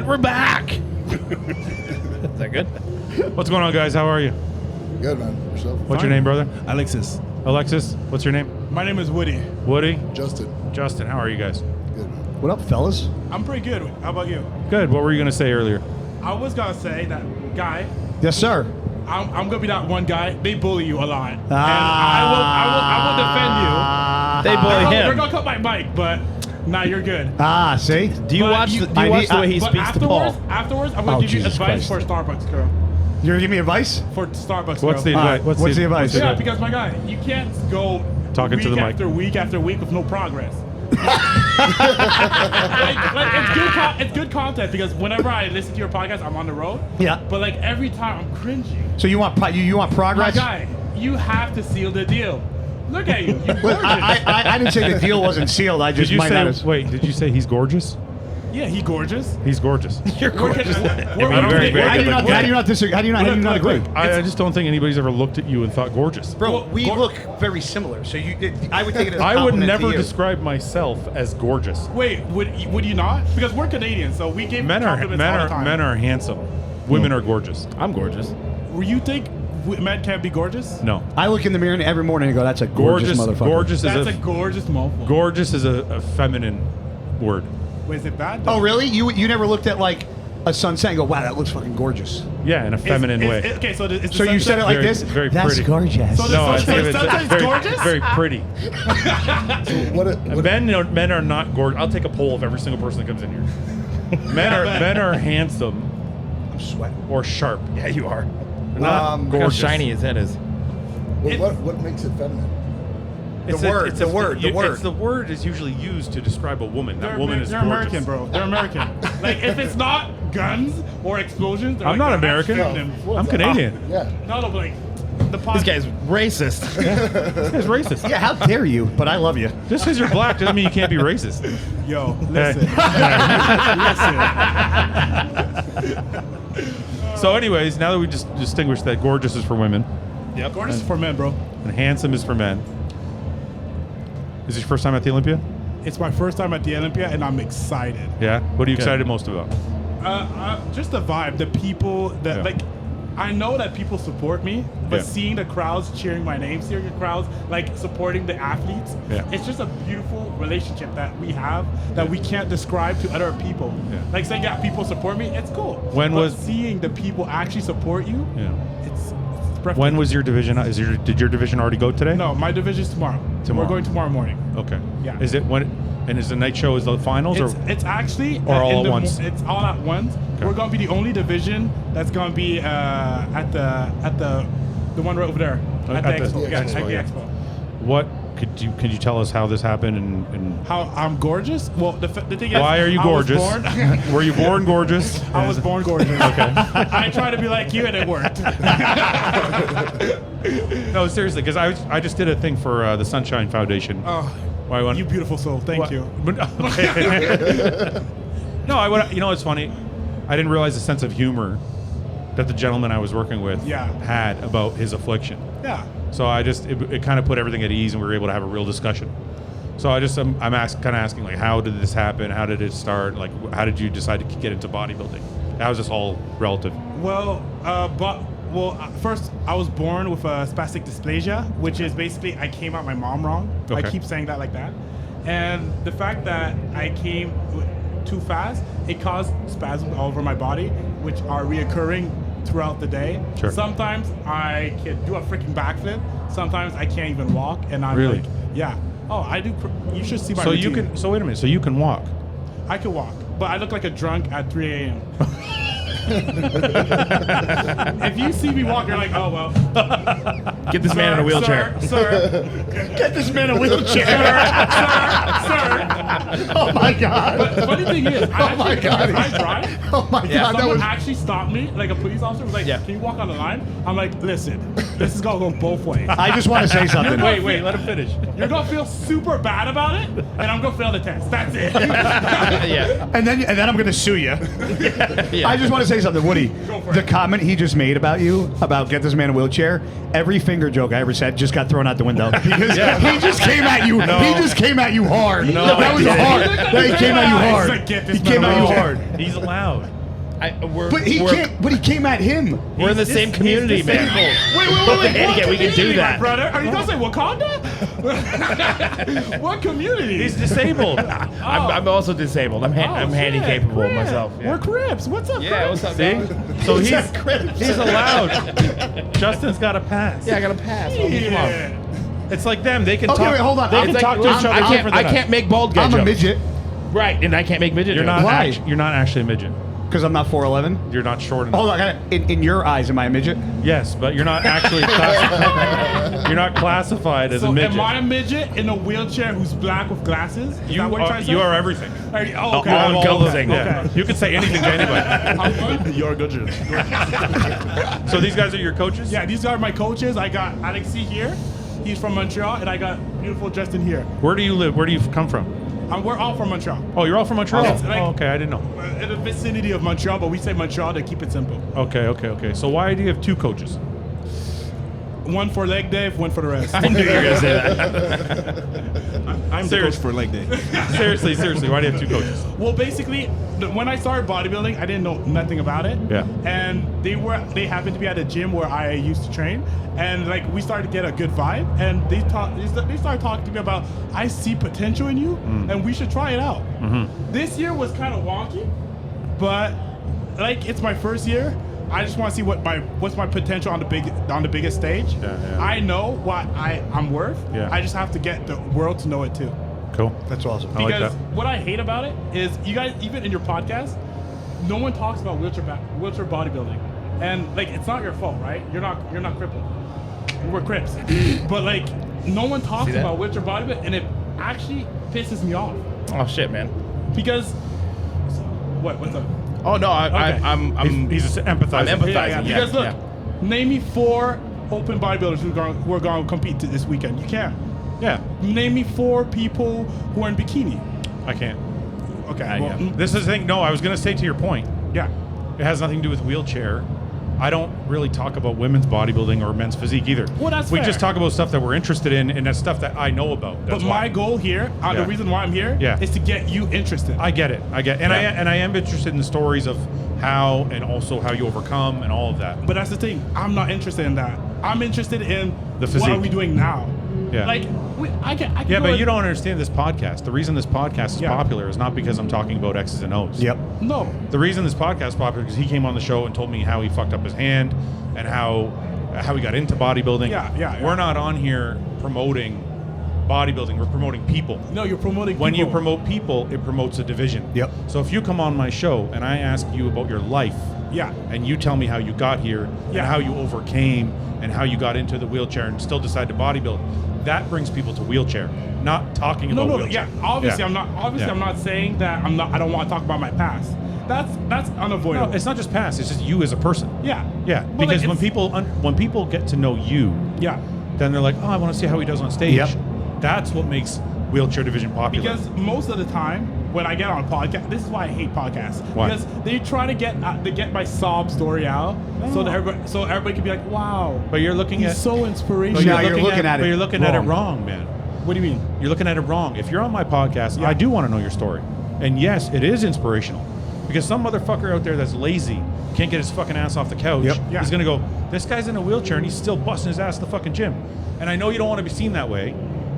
we're back. Is that good? What's going on, guys? How are you? Good, man. Yourself? What's your name, brother? Alexis. Alexis. What's your name? My name is Woody. Woody. Justin. Justin. How are you guys? Good, man. What up, fellas? I'm pretty good. How about you? Good. What were you gonna say earlier? I was gonna say that guy. Yes, sir. I'm gonna be that one guy. They bully you a lot, and Ah. I will defend you. They bully We're him. gonna cut my mic, but nah, you're good. Ah, see? Do you But watch you- the way he But speaks to Paul? afterwards, I'm gonna Oh, give you Jesus advice Christ. for Starbucks, girl. You're going to give me advice? For Starbucks, What's the girl. advice? What's the advice? Yeah, because my guy, you can't go Talking week to the mic. after week after week with no progress. It's good content because whenever I listen to your podcast, I'm on the road. Yeah. But like every time, I'm cringing. So you want you want My progress? guy, you have to seal the deal. Look at you. You're gorgeous. I didn't say the deal wasn't sealed. I Did just you might say? not have. Wait. Did you say he's gorgeous? Yeah, he gorgeous. He's gorgeous. You're gorgeous. very, very How do you not disagree? How do you not agree? I just don't think anybody's ever looked at you and thought gorgeous. Bro, we look very similar. So I would take it as a I would compliment never to you. describe myself as gorgeous. Wait, would you not? Because we're Canadians, so we give Men compliments all the time. are handsome. Women are gorgeous. I'm gorgeous. You think men can't be gorgeous? No. I look in the mirror every morning and go, "That's a gorgeous motherfucker." Gorgeous That's is a gorgeous motherfucker. gorgeous is a feminine word. Wait, is it bad? Oh, really? You never looked at like a sunset and go, "Wow, that looks fucking gorgeous." Yeah, in a feminine way. Okay, so it's So you said it like Very- this? very That's pretty. gorgeous. So No, So it's sometimes very, gorgeous? very pretty. What Men are not gorgeous. I'll take a poll of every single person that comes in here. Men are handsome I'm sweating. or sharp. Yeah, you are. They're not Look how gorgeous. shiny his head is. what makes it feminine? It's The word, it's the word. It's the word is usually used to describe a woman. That woman is they're gorgeous. American, bro. They're American. Like if it's not guns or explosions, they're I'm like, not "No, that's American. feminine." I'm Canadian. Yeah. No, but like the This guy's racist. This guy's racist. Yeah, how dare you? But I love you. Just because you're black doesn't mean you can't be racist. Yo, listen. So, anyways, now that we just distinguished that gorgeous is for women Yep. Gorgeous is for men, bro. and handsome is for men. Is this your first time at the Olympia? It's my first time at the Olympia, and I'm excited. Yeah. What are you excited most about? Just the vibe, the people, Yeah. like. I know that people support me, but Yeah. seeing the crowds cheering my name, seeing the crowds like supporting the athletes, Yeah. it's just a beautiful relationship that we have that we can't describe to other people. Yeah. Like saying, yeah, people support me, it's cool. When but was- seeing the people actually support you? Yeah. It's breathtaking. When was your division? Did your division already go today? No, my division's tomorrow. Tomorrow. We're going tomorrow morning. Okay. Yeah. Is it when? And is the night show is the finals It's actually Or all in at the once? It's all at once. Okay. We're gonna be the only division that's gonna be at the one right over there at the expo. Yeah, expo, at the yeah. expo. What could you tell us how this happened and How I'm gorgeous? Well, the thing is, why are you I was gorgeous? born- Were you born gorgeous? I was born gorgeous. Okay. I tried to be like you and it worked. No, seriously, because I just did a thing for the Sunshine Foundation. Oh, Why I want- you beautiful soul. Thank What? you. No, I would. You know, it's funny. I didn't realize the sense of humor that the gentleman I was working with Yeah. had about his affliction. Yeah. So it kind of put everything at ease, and we were able to have a real discussion. So I'm kind of asking, like, how did this happen? How did it start? Like, how did you decide to get into bodybuilding? How is this all relative? Well, first I was born with a spastic dysplasia, which is basically I came out my mom wrong. I Okay. keep saying that like that, and the fact that I came too fast, it caused spasms all over my body, which are reoccurring throughout the day. Sure. Sometimes I can do a freaking backflip. Sometimes I can't even walk, and I'm Really? like, yeah. Oh, I do. You should see my So routine. so wait a minute. So you can walk. I can walk, but I look like a drunk at 3 a.m. If you see me walk, you're like, oh well. Get this man in a wheelchair. Sir, Get this man a wheelchair. sir. Oh my God. But the funny thing is, I Oh my actually, God. if I drive, Oh my Yeah. God. That someone was. actually stopped me, like a police officer was like, Yeah. can you walk on the line? I'm like, listen, this is gonna go both ways. I just want to say something. Wait, Let him finish. You're gonna feel super bad about it, and I'm gonna fail the test. That's it. Yeah. And then I'm going to sue you. Yeah. I just want to say something, Woody. Go for The it. comment he just made about you, about get this man a wheelchair, every finger joke I ever said just got thrown out the window because he just came at you. No. He just came at you hard. No, that I was didn't. hard. Look at That he his came at you eyes. hard. Like, get this He came man a at you wheelchair. hard. He's loud. But he can't. But he came at him. We're in the same community, man. Wait. Handicap, we can do community, that. my brother. Are you gonna say Wakanda? What community? He's disabled. I'm also disabled. I'm Oh, shit. handicapable Crip. myself. Yeah. We're Crips. What's up, Yeah, Crips? what's up, See? dog? So He's he's got Crips. he's allowed. Justin's got a pass. Yeah, I got a pass. Come on. Yeah. It's like them. They can Okay, talk. wait, hold on. They I'm can like- talk to each other I different than us. can't make bald guy I'm a jokes. midget Right, and I can't make midget You're jokes. not. Why? You're not actually a midget. because I'm not 4'11". You're not short enough. Hold on. In your eyes, am I a midget? Yes, but you're not actually. You're not classified as So a midget. am I a midget in a wheelchair who's black with glasses? Is you that what you're are, trying to say? you are everything. Oh, okay. All encompassing. Okay. Yeah. You can say anything to anybody. I'm good. You're a good judge. So these guys are your coaches? Yeah, these are my coaches. I got Alexi here. He's from Montreal, and I got beautiful Justin here. Where do you live? Where do you come from? We're all from Montreal. Oh, you're all from Montreal? It's like- Oh, okay, I didn't know. In the vicinity of Montreal, but we say Montreal to keep it simple. Okay. So why do you have two coaches? One for leg day, one for the rest. I knew you were gonna say that. I'm the coach for leg day. Seriously, why do you have two coaches? Well, basically, when I started bodybuilding, I didn't know nothing about it. Yeah. And they happened to be at a gym where I used to train, and like we started to get a good vibe, and they started talking to me about, I see potential in you, and we should try it out. This year was kind of wonky, but like it's my first year. I just want to see what's my potential on the biggest stage. Yeah. I know what I'm worth. Yeah. I just have to get the world to know it too. Cool. That's awesome. I like Because that. what I hate about it is you guys, even in your podcast, no one talks about wheelchair bodybuilding, and like it's not your fault, right? You're not crippled. We're Crips, but like no one talks See that? about wheelchair bodybuilding, and it actually pisses me off Oh shit, man. because what's up? Oh no, I'm He's just empathizing. I'm empathizing. Because look, yeah. name me 4 open bodybuilders who are going to compete this weekend. You can't. Yeah, Name me 4 people who are in bikini. I can't. Okay. Well, yeah. This is the thing. No, I was going to say to your point, yeah. it has nothing to do with wheelchair. I don't really talk about women's bodybuilding or men's physique either. Well, that's we fair. just talk about stuff that we're interested in, and that's stuff that I know about. That's But why. my goal here, Yeah. the reason why I'm here, Yeah. is to get you interested. I get it. And Yeah. I am interested in the stories of how and also how you overcome and all of that. But that's the thing. I'm not interested in that. I'm interested in The what physique. are we doing now. Yeah. Like I can Yeah, go but and- you don't understand this podcast. The reason this podcast is Yeah. popular is not because I'm talking about X's and O's. Yep. No. The reason this podcast is popular is because he came on the show and told me how he fucked up his hand and how he got into bodybuilding. Yeah. We're not on here promoting bodybuilding. We're promoting people. No, you're promoting When you people. promote people, it promotes a division. Yep. So if you come on my show and I ask you about your life, Yeah. and you tell me how you got here Yeah. and how you overcame and how you got into the wheelchair and still decide to bodybuild, that brings people to wheelchair. Not talking No, about no, wheelchair. yeah. Obviously, Yeah. I'm Yeah. not saying that I don't want to talk about my past. That's unavoidable. No, it's not just past. It's just you as a person. Yeah. Yeah, But, like, because when people get to know you, Yeah. then they're like, oh, I want to see how he does on stage. Yep. That's what makes wheelchair division popular. Because most of the time when I get on a podcast, this is why I hate podcasts. Why? Because they try to get my sob story out, so that everybody can be like, wow. But you're looking He's at so inspirational. But now you're looking at it But you're looking at it wrong. wrong, man. What do you mean? You're looking at it wrong. If you're on my podcast, Yeah. I do want to know your story. And yes, it is inspirational. Because some motherfucker out there that's lazy, can't get his fucking ass off the couch, Yep. Yeah. is going to go, this guy's in a wheelchair and he's still busting his ass in the fucking gym. And I know you don't want to be seen that way,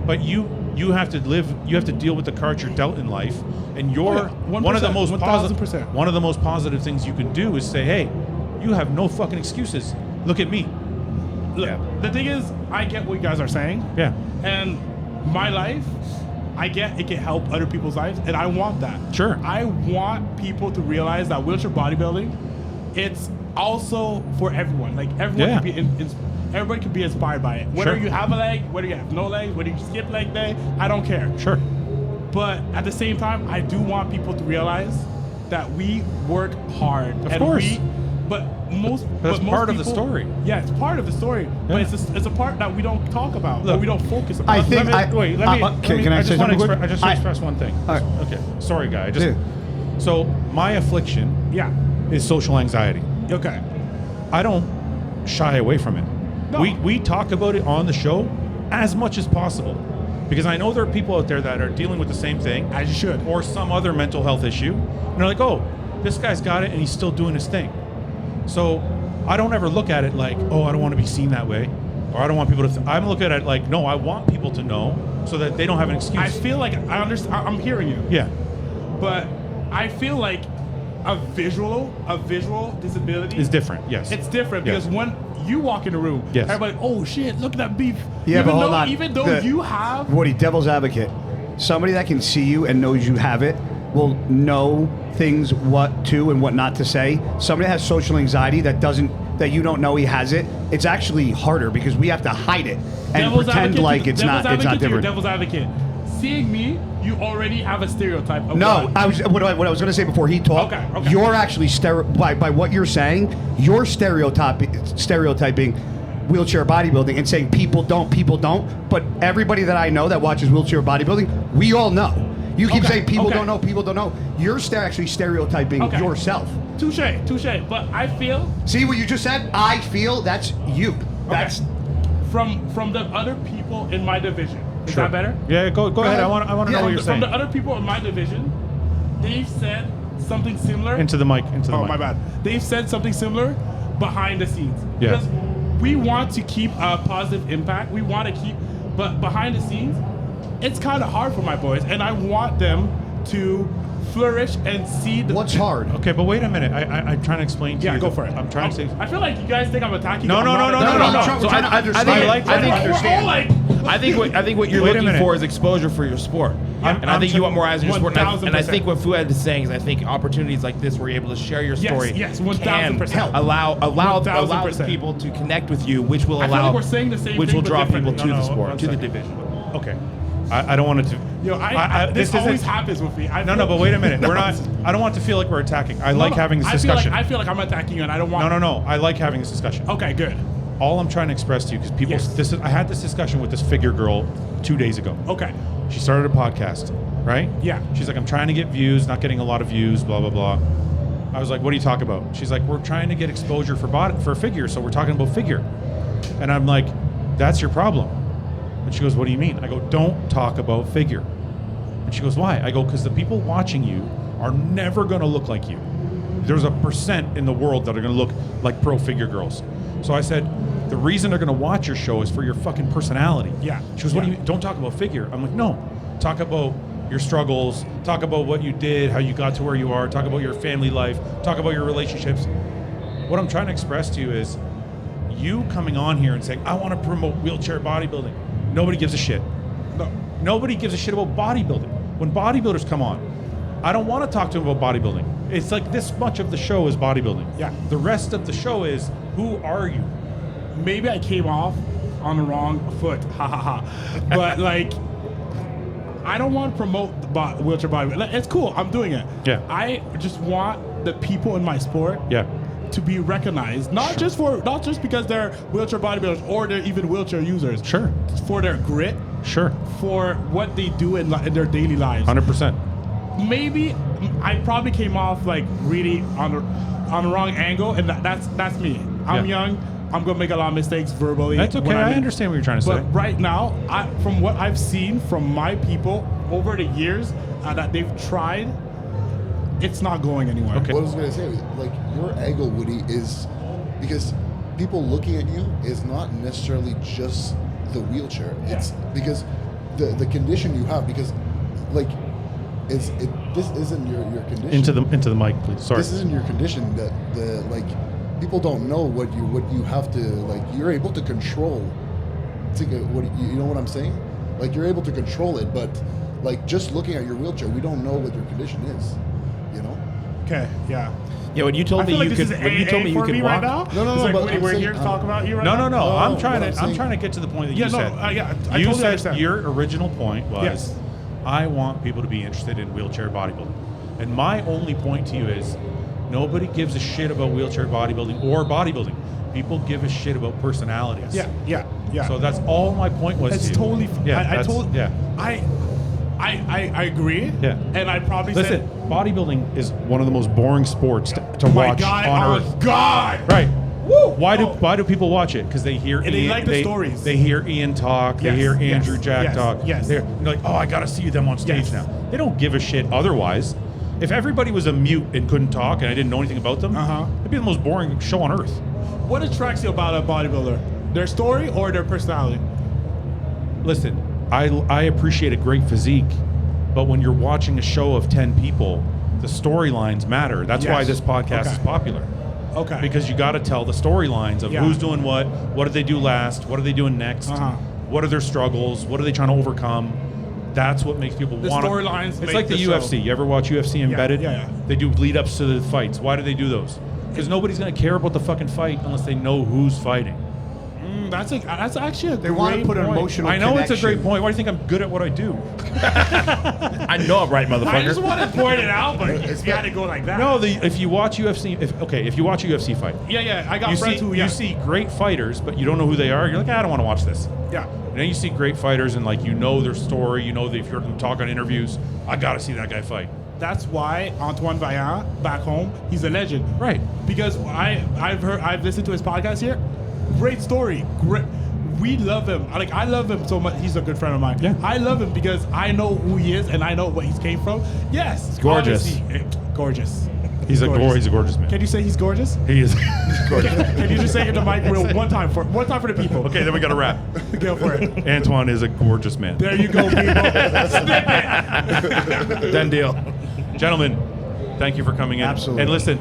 but you have to deal with the cards you're dealt in life. And you're Oh, yeah. one of the 1%, most 1000%. one of the most positive things you can do is say, hey, you have no fucking excuses. Look at me. Look, Yeah. the thing is, I get what you guys are saying. Yeah. And my life, I get it can help other people's lives, and I want that. Sure. I want people to realize that wheelchair bodybuilding, it's also for everyone. Like everyone Yeah. can be everybody can be inspired by it. Whether Sure. you have a leg, whether you have no legs, whether you skip leg day, I don't care. Sure. But at the same time, I do want people to realize that we work hard. Of course. But most part of the people- story. Yeah, it's part of the story. But Yeah. it's a part that we don't talk about. Look, or we don't focus about. I think- Let me, can I I say just want something to quick? I just want to express one thing. All right. Okay. Sorry, guy. Yeah. So my affliction Yeah. is social anxiety. Okay. I don't shy away from it. No. We talk about it on the show as much as possible because I know there are people out there that are dealing with the same thing As you should. or some other mental health issue, and they're like, "Oh, This guy's got it and he's still doing his thing. So I don't ever look at it like, oh, I don't want to be seen that way. Or I don't want people to, I'm looking at it like, no, I want people to know so that they don't have an excuse. I feel like I understand. I'm hearing you. Yeah. But I feel like a visual disability It's different, yes. It's different Yes. because when you walk in the room, Yes. everybody, oh shit, look at that beef. Yeah, but hold on. Even though you have, Woody, devil's advocate. Somebody that can see you and knows you have it will know things what to and what not to say. Somebody that has social anxiety that you don't know he has it. It's actually harder because we have to hide it and devil's pretend advocate like to- it's devil's not advocate to different. Devil's advocate. Seeing me, you already have a stereotype of No, what I was what I was going to say before he talked. Okay. You're actually by what you're saying. You're stereotyping wheelchair bodybuilding and saying people don't. But everybody that I know that watches wheelchair bodybuilding, we all know. You keep saying people don't know. People don't know. You're actually stereotyping yourself. Touche. But I feel See what you just said? I feel that's you. That's from the other people in my division. Is Sure. that better? Yeah, go ahead. I want to know what you're From saying. the other people in my division, they've said something similar. Into the mic. Oh, my bad. They've said something similar behind the scenes. Yeah. Because we want to keep a positive impact. We want to keep, but behind the scenes, it's kind of hard for my boys, and I want them to flourish and see the. what's hard. Okay, but wait a minute. I'm trying to explain to you. Yeah, go for it. I'm trying to say. I feel like you guys think I'm attacking. No, you. no, I'm no, not no, attacking no, you. no. We're trying to understand. We're all like. I think what you're Wait a looking minute. for is exposure for your sport. And I I'm think you want more eyes on your sport. And I 1000%. think what Fouad is saying is I think opportunities like this where you're able to share your Yes, story yes, can 1000%. allow 1000%. people to connect with you, which will I feel allow like we're saying the same which thing, will but draw people differently. to the one sport, to the second. division. Okay. I don't want it to. Yo, this isn't- always happens with me. No, but wait a minute. We're not. I don't want to feel like we're attacking. I like having this discussion. I feel like I'm attacking you, and I don't want. No. I like having this discussion. Okay, good. All I'm trying to express to you, because people, Yes. I had this discussion with this figure girl 2 days ago. Okay. She started a podcast, right? Yeah. She's like, I'm trying to get views, not getting a lot of views, blah, blah, blah. I was like, what do you talk about? She's like, we're trying to get exposure for figure, so we're talking about figure. And I'm like, that's your problem. And she goes, what do you mean? I go, don't talk about figure. And she goes, why? I go, because the people watching you are never going to look like you. There's a % in the world that are going to look like pro figure girls. So I said, the reason they're going to watch your show is for your fucking personality. Yeah. She goes, what do you mean? Don't talk about figure. I'm like, no. Talk about your struggles. Talk about what you did, how you got to where you are. Talk about your family life. Talk about your relationships. What I'm trying to express to you is you coming on here and saying, I want to promote wheelchair bodybuilding. Nobody gives a shit. No. Nobody gives a shit about bodybuilding. When bodybuilders come on, I don't want to talk to them about bodybuilding. It's like this much of the show is bodybuilding. Yeah. The rest of the show is, who are you? Maybe I came off on the wrong foot. Ha ha ha. But like, I don't want to promote the wheelchair bodybuilding. Like, it's cool. I'm doing it. Yeah. I just want the people in my sport. Yeah. To be recognized, not just because they're wheelchair bodybuilders or they're even wheelchair users. Sure. For their grit, Sure. for what they do in their daily lives. 100%. Maybe I probably came off like really on the wrong angle, and that's me. I'm Yeah. young. I'm gonna make a lot of mistakes verbally. That's okay. when I understand what you're trying to say. But right now, from what I've seen from my people over the years that they've tried, it's not going anywhere. Okay. What I was gonna say, like your angle, Woody, is because people looking at you is not necessarily just the wheelchair. It's because the condition you have. Because like, this isn't your condition. Into the mic, please. Sorry. This isn't your condition. That people don't know what you have to like. You're able to control. It's like you know what I'm saying? Like you're able to control it, but like just looking at your wheelchair, we don't know what your condition is. You know? Okay. Yeah. Yeah, when you told I me feel like you this could, is when you told me you for could me walk. right now. No, It's like, but Woody, I'm we're saying- here to talk about you right No. now. I'm trying what I'm to saying- get to the point that Yeah, you no, said. yeah, I you totally said understand. your original point was, Yes. I want people to be interested in wheelchair bodybuilding. And my only point to you is, nobody gives a shit about wheelchair bodybuilding or bodybuilding. People give a shit about personalities. Yeah. So that's all my point was. It's to you. totally. Yeah. I agree. Yeah. And I probably Listen, said, bodybuilding is one of the most boring sports to my watch God, on oh earth. God. Right. Woo! Why do people watch it? Because they hear And they like the stories. They hear Ian talk. Yes, They hear Andrew yes, Jack yes, talk. yes. They're like, oh, I got to see them on stage Yes. now. They don't give a shit otherwise. If everybody was a mute and couldn't talk, and I didn't know anything about them, it'd be the most boring show on earth. What attracts you about a bodybuilder? Their story or their personality? Listen, I appreciate a great physique, but when you're watching a show of 10 people, the storylines matter. That's why this podcast is popular. Okay. Because you got to tell the storylines of who's doing what did they do last, what are they doing next, what are their struggles, what are they trying to overcome. That's what makes people want to. storylines It's make like the the UFC. show. You ever watch UFC Embedded? yeah. They do lead-ups to the fights. Why do they do those? Because nobody's going to care about the fucking fight unless they know who's fighting. That's actually a They want to put an emotional I know it's a great connection. point. Why do you think I'm good at what I do? I know I'm right, motherfucker. I just want to point it out, but if you had to go like that. No, if you watch UFC, if you watch a UFC fight, I got friends who, you see great fighters, but you don't know who they are. You're like, I don't want to watch this. Yeah. And then you see great fighters, and like you know their story. You know that if you heard them talk on interviews, I got to see that guy fight. That's why Antoine Vaillant, back home, he's a legend. Right. Because I've listened to his podcast here. Great story. Great. We love him. Like, I love him so much. He's a good friend of mine. Yeah. I love him because I know who he is and I know what he's came from. Yes. He's gorgeous. Obviously, gorgeous. He's a gorgeous man. Can you say he's gorgeous? He is. Can you just say it in the mic real one time for the people? Okay, then we got to wrap. Go for it. Antoine is a gorgeous man. There you go, people. Snip it. Done deal. Gentlemen, thank you for coming in. Absolutely. And listen,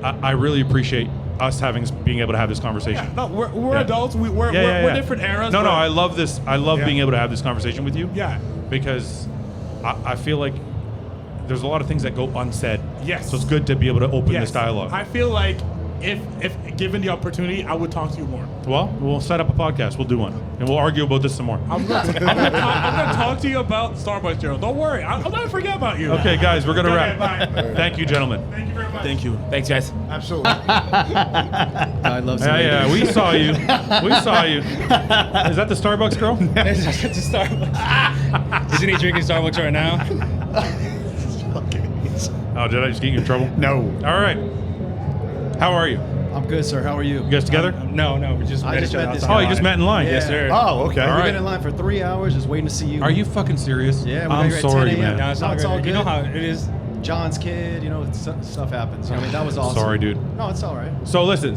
I really appreciate us being able to have this conversation. No, we're adults. We're different eras. No, but- I love this. I love being able to have this conversation with you. Yeah. Because I feel like there's a lot of things that go unsaid. Yes. So it's good to be able to open Yes. this dialogue. I feel like if given the opportunity, I would talk to you more. Well, we'll set up a podcast. We'll do one. And we'll argue about this some more. I'm gonna talk to you about Starbucks, Gerald. Don't worry. I'm not gonna forget about you. Okay, guys, we're going to Okay, wrap. bye. Thank you, gentlemen. Thank you very much. Thank you. Thanks, guys. Absolutely. I love Yeah, we saw you. We saw you. Is that the Starbucks girl? It's a Starbucks. Isn't he drinking Starbucks right now? Oh, did I just get you in trouble? No. All right. How are you? I'm good, sir. How are you? You guys together? No, we just I met just each other met this outside. Oh, you just met in line? Yes, sir. Oh, okay. All We've right. been in line for 3 hours just waiting to see you. Are you fucking serious? Yeah, we I'm got here at sorry, 10 a.m. man. No, it's all good. You know good. how it is. John's kid, stuff happens. I mean, that was awesome. Sorry, dude. No, it's all right. So listen,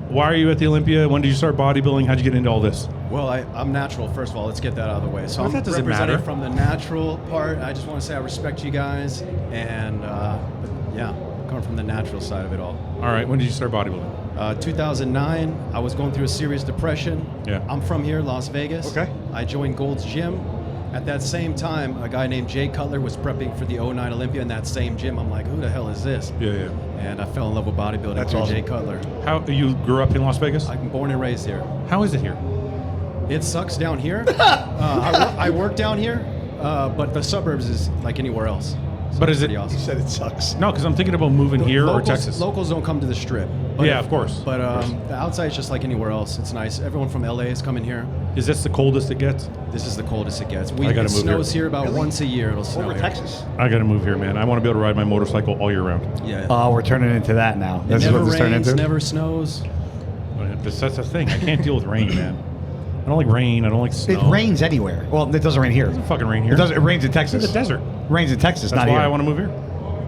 why are you at the Olympia? When did you start bodybuilding? How'd you get into all this? Well, I'm natural, first of all. Let's get that out of the way. So Well, I'm that doesn't representing matter. from the natural part. I just want to say I respect you guys. And, coming from the natural side of it all. All right, when did you start bodybuilding? 2009, I was going through a serious depression. Yeah. I'm from here, Las Vegas. Okay. I joined Gold's Gym. At that same time, a guy named Jay Cutler was prepping for the 09 Olympia in that same gym. I'm like, who the hell is this? Yeah. And I fell in love with bodybuilding That's through awesome. Jay Cutler. How you grew up in Las Vegas? I'm born and raised here. How is it here? It sucks down here. I work down here, but the suburbs is like anywhere else. So But it's is it- pretty He awesome. said it sucks. No, because I'm thinking about moving here or Locals- Texas. Locals don't come to the strip. Yeah, of course. But Of course. the outside is just like anywhere else. It's nice. Everyone from LA is coming here. Is this the coldest it gets? This is the coldest it gets. I gotta It move snows here. here about Really? once a year. It'll snow Over here. Texas. I got to move here, man. I want to be able to ride my motorcycle all year round. Yeah. Oh, we're turning into that now. it This is never what this turned rains, into. never snows. That's the thing. I can't deal with rain, man. I don't like rain. I don't like snow. It rains anywhere. Well, it doesn't rain here. It doesn't fucking rain here. It rains in It's Texas. in the desert. It rains in Texas, That's not why here. I want to move here.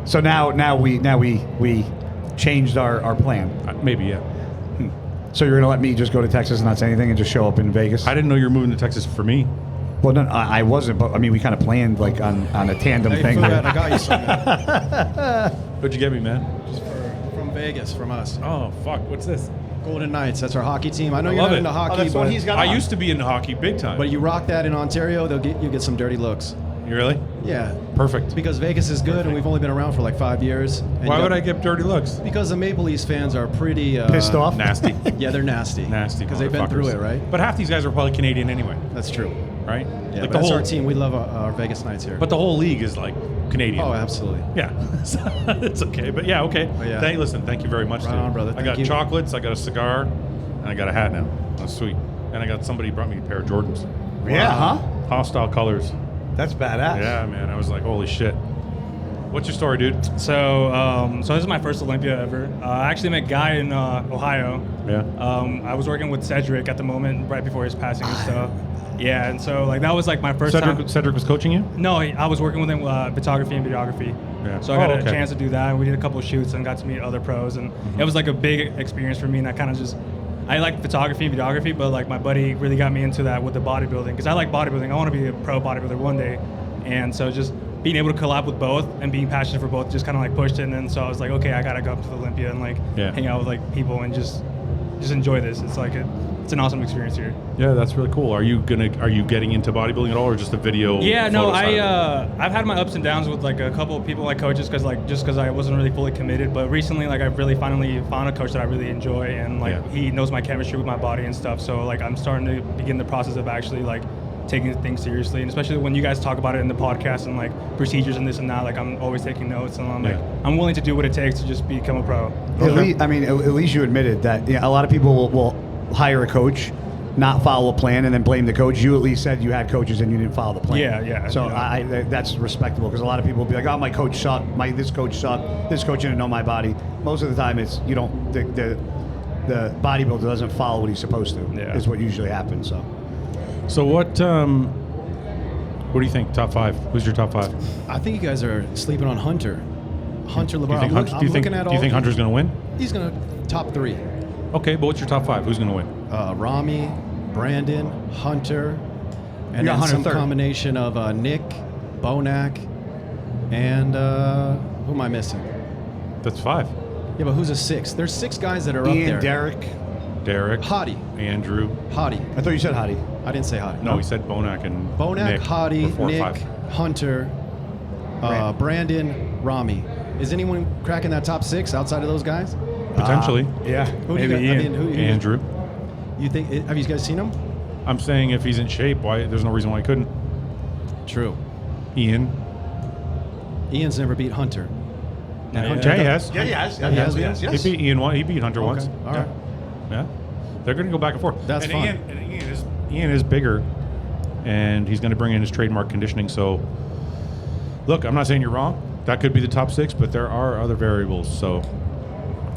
So now we changed our plan. Maybe, yeah. So you're gonna let me just go to Texas and not say anything and just show up in Vegas? I didn't know you were moving to Texas for me. Well, no, I wasn't, but I mean we kind of planned like on a tandem Hey, thing. Fouad, I got you something What'd you get me, man? from Vegas, from us. Oh, fuck. What's this? Golden Knights. That's our hockey team. I know you're love not it. into hockey, that's the one but, he's got I on. used to be into hockey big time. but you rock that in Ontario, you'll get some dirty looks. You really? Yeah. Perfect. Because Vegas is good, and we've only been around for like 5 years. and Why you would got- I get dirty looks? Because the Maple Leafs fans are pretty Pissed off? Nasty. Yeah, they're nasty. Nasty. Because they've been through motherfuckers. it, right? But half these guys are probably Canadian anyway, That's true. right? Yeah, like but that's our team. We love our Vegas Knights here. But the whole league is like Canadian. oh, absolutely. Yeah, So, it's okay. But yeah, okay. But yeah. Listen, thank you very much, Right dude. on, brother. I Thank got you. chocolates, I got a cigar, and I got a hat now. That's sweet. And I got somebody brought me a pair of Jordans. Yeah, huh? Hostile colors. That's badass. Yeah, man. I was like, holy shit. What's your story, dude? So this is my first Olympia ever. I actually met Guy in Ohio. Yeah. I was working with Cedric at the moment, right before his passing and stuff. Yeah, and so like that was like my first time. Cedric was coaching you? No, I was working with him photography and videography. Yeah. So I got a okay. chance to do that. We did a couple of shoots and got to meet other pros, and it was like a big experience for me. And I kind of just, I like photography and videography, but like my buddy really got me into that with the bodybuilding because I like bodybuilding. I want to be a pro bodybuilder one day, and so just being able to collab with both and being passionate for both just kind of like pushed it. And then so I was like, okay, I gotta go up to the Olympia and like hang out with like people and just enjoy this. It's like it's an awesome experience here. Yeah, that's really cool. Are you getting into bodybuilding at all, or just a video? Yeah, no, photo side of it? I've had my ups and downs with like a couple of people like coaches because I wasn't really fully committed. But recently, like I've really finally found a coach that I really enjoy, and like he knows my chemistry with my body and stuff. So like I'm starting to begin the process of actually like taking things seriously, and especially when you guys talk about it in the podcast and like procedures and this and that. Like I'm always taking notes, and I'm like I'm willing to do what it takes to just become a pro. At least you admitted that. A lot of people will hire a coach, not follow a plan, and then blame the coach. You at least said you had coaches and you didn't follow the plan. Yeah. So that's respectable because a lot of people will be like, "Oh, my coach sucked. This coach sucked. This coach didn't know my body." Most of the time, it's you don't. The bodybuilder doesn't follow what he's supposed to. Yeah. Is what usually happens. So what do you think? Top 5? Who's your top 5? I think you guys are sleeping on Hunter. Hunter LeBron. Do you think Hunter's going to win? He's going to top 3. Okay, but what's your top 5? Who's going to win? Rami, Brandon, Hunter, and then Hunter some third. combination of Nick, Bonac, and who am I missing? That's 5. Yeah, but who's a 6? There's 6 guys that are up there. Derek, Hottie. Andrew. Hottie. I thought you said Hottie. I didn't say Hottie. No, he said Bonac and Bonac, Nick. Hottie, 4 or Nick, 5. Hunter, Brandon, Rami. Is anyone cracking that top 6 outside of those guys? Potentially. Yeah, Who do you maybe got- I Ian. mean, who- Andrew. You think? Have you guys seen him? I'm saying if he's in shape, why? There's no reason why he couldn't. True. Ian's never beat Hunter. And Yeah, Yeah, he has. Yeah, yes. He has been? He beat Ian. He beat Hunter once. All right. Yeah. They're going to go back and forth. That's and fun. Ian is bigger, and he's going to bring in his trademark conditioning. So, look, I'm not saying you're wrong. That could be the top 6, but there are other variables. So,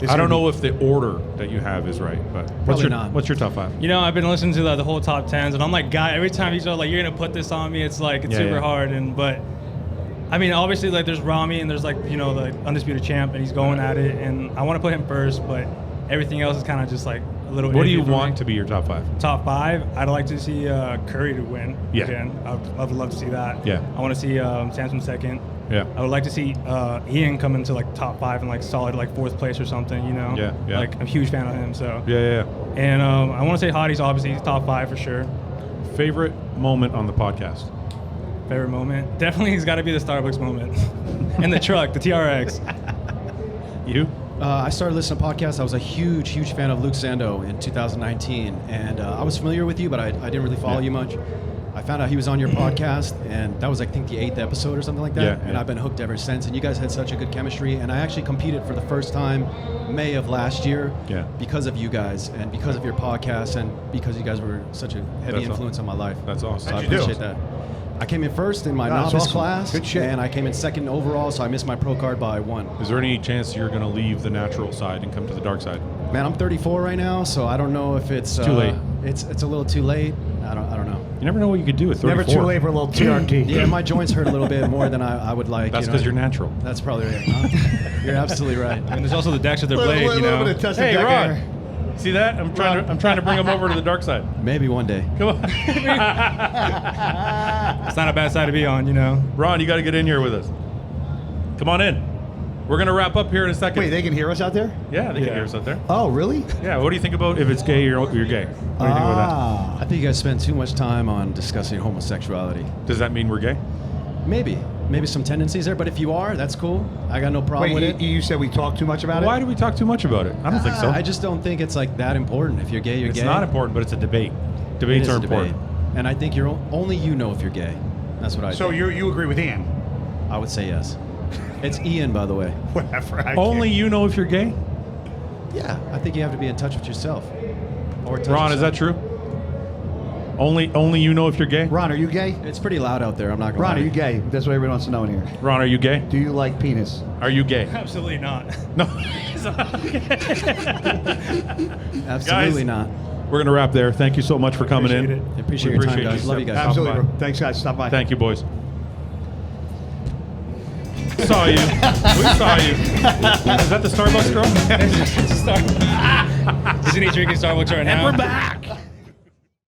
I don't know if the order that you have is right. But Probably not. What's your top 5? You know, I've been listening to the whole top 10s, and I'm like, guy, every time he's like, you're gonna put this on me, it's like it's super hard. But I mean, obviously, like there's Rami and there's like the undisputed champ, and he's going at it, and I want to put him first, but everything else is kind of just like a little. What do iffy you for want me. to be your top 5? Top 5? I'd like to see Curry to win Yeah. again. I'd love to see that. Yeah. I want to see Samson second. Yeah. I would like to see Ian come into like top 5 and like solid like 4th place or something. Yeah. Like I'm a huge fan of him. So. Yeah. And I want to say Hottie's obviously he's top 5 for sure. Favorite moment on the podcast? Favorite moment? Definitely he's got to be the Starbucks moment. In the truck, the TRX. You? I started listening to podcasts. I was a huge fan of Luke Sando in 2019, and I was familiar with you, but I didn't really follow you much. I found out he was on your podcast, and that was, I think, the 8th episode or something like that. And I've been hooked ever since. And you guys had such a good chemistry. And I actually competed for the first time May of last year because of you guys and because of your podcast and because you guys were such a heavy influence on my life. That's awesome. So I appreciate that. I came in first in my novice class, Good shit. and I came in second overall, so I missed my pro card by 1. Is there any chance you're going to leave the natural side and come to the dark side? Man, I'm 34 right now, so I don't know if it's too late. It's a little too late. I don't know. You never know what you could do at 34. Never too late for a little TRT. Yeah, my joints hurt a little bit more than I would like. That's because you're natural. That's probably right. You're absolutely right. And there's also the Dexter blade, you know. Hey, Rod. See that? I'm trying to bring him over to the dark side. Maybe one day. Come on. It's not a bad side to be on, you know. Ron, you got to get in here with us. Come on in. We're going to wrap up here in a second. Wait, they can hear us out there? Yeah, they can hear us out there. Oh, really? Yeah, what do you think about if it's gay, you're gay? What do you think about I think you guys spend too much time on discussing homosexuality. that? Does that mean we're gay? Maybe some tendencies there, but if you are, that's cool. I got no problem with Wait, it. you said we talk too much about it? Why do we talk too much about it? I don't think so. I just don't think it's like that important. If you're gay, you're It's gay. not important, but it's a debate. It Debates is are a debate. important. And I think only you know if you're gay. That's what I So think. you agree with Ian? I would say yes. It's Ian, by the way. Whatever. Only you know if you're gay? Yeah, I think you have to be in touch with yourself. Or touch Ron, is that yourself. true? Only you know if you're gay? Ron, are you gay? It's pretty loud out there. I'm not gonna Ron, lie. are you gay? That's what everyone wants to know in here. Ron, are you gay? Do you like penis? Are you gay? Absolutely not. No. Absolutely Guys, not. We're going to wrap there. Thank you so much for coming in. Appreciate it. Appreciate We your time, guys. Love you guys. stopping Absolutely, by. bro. Thanks, guys. Stop by. Thank you, boys. Saw you. We saw you. Is that the Starbucks girl? Isn't he drinking Starbucks right now? We're back.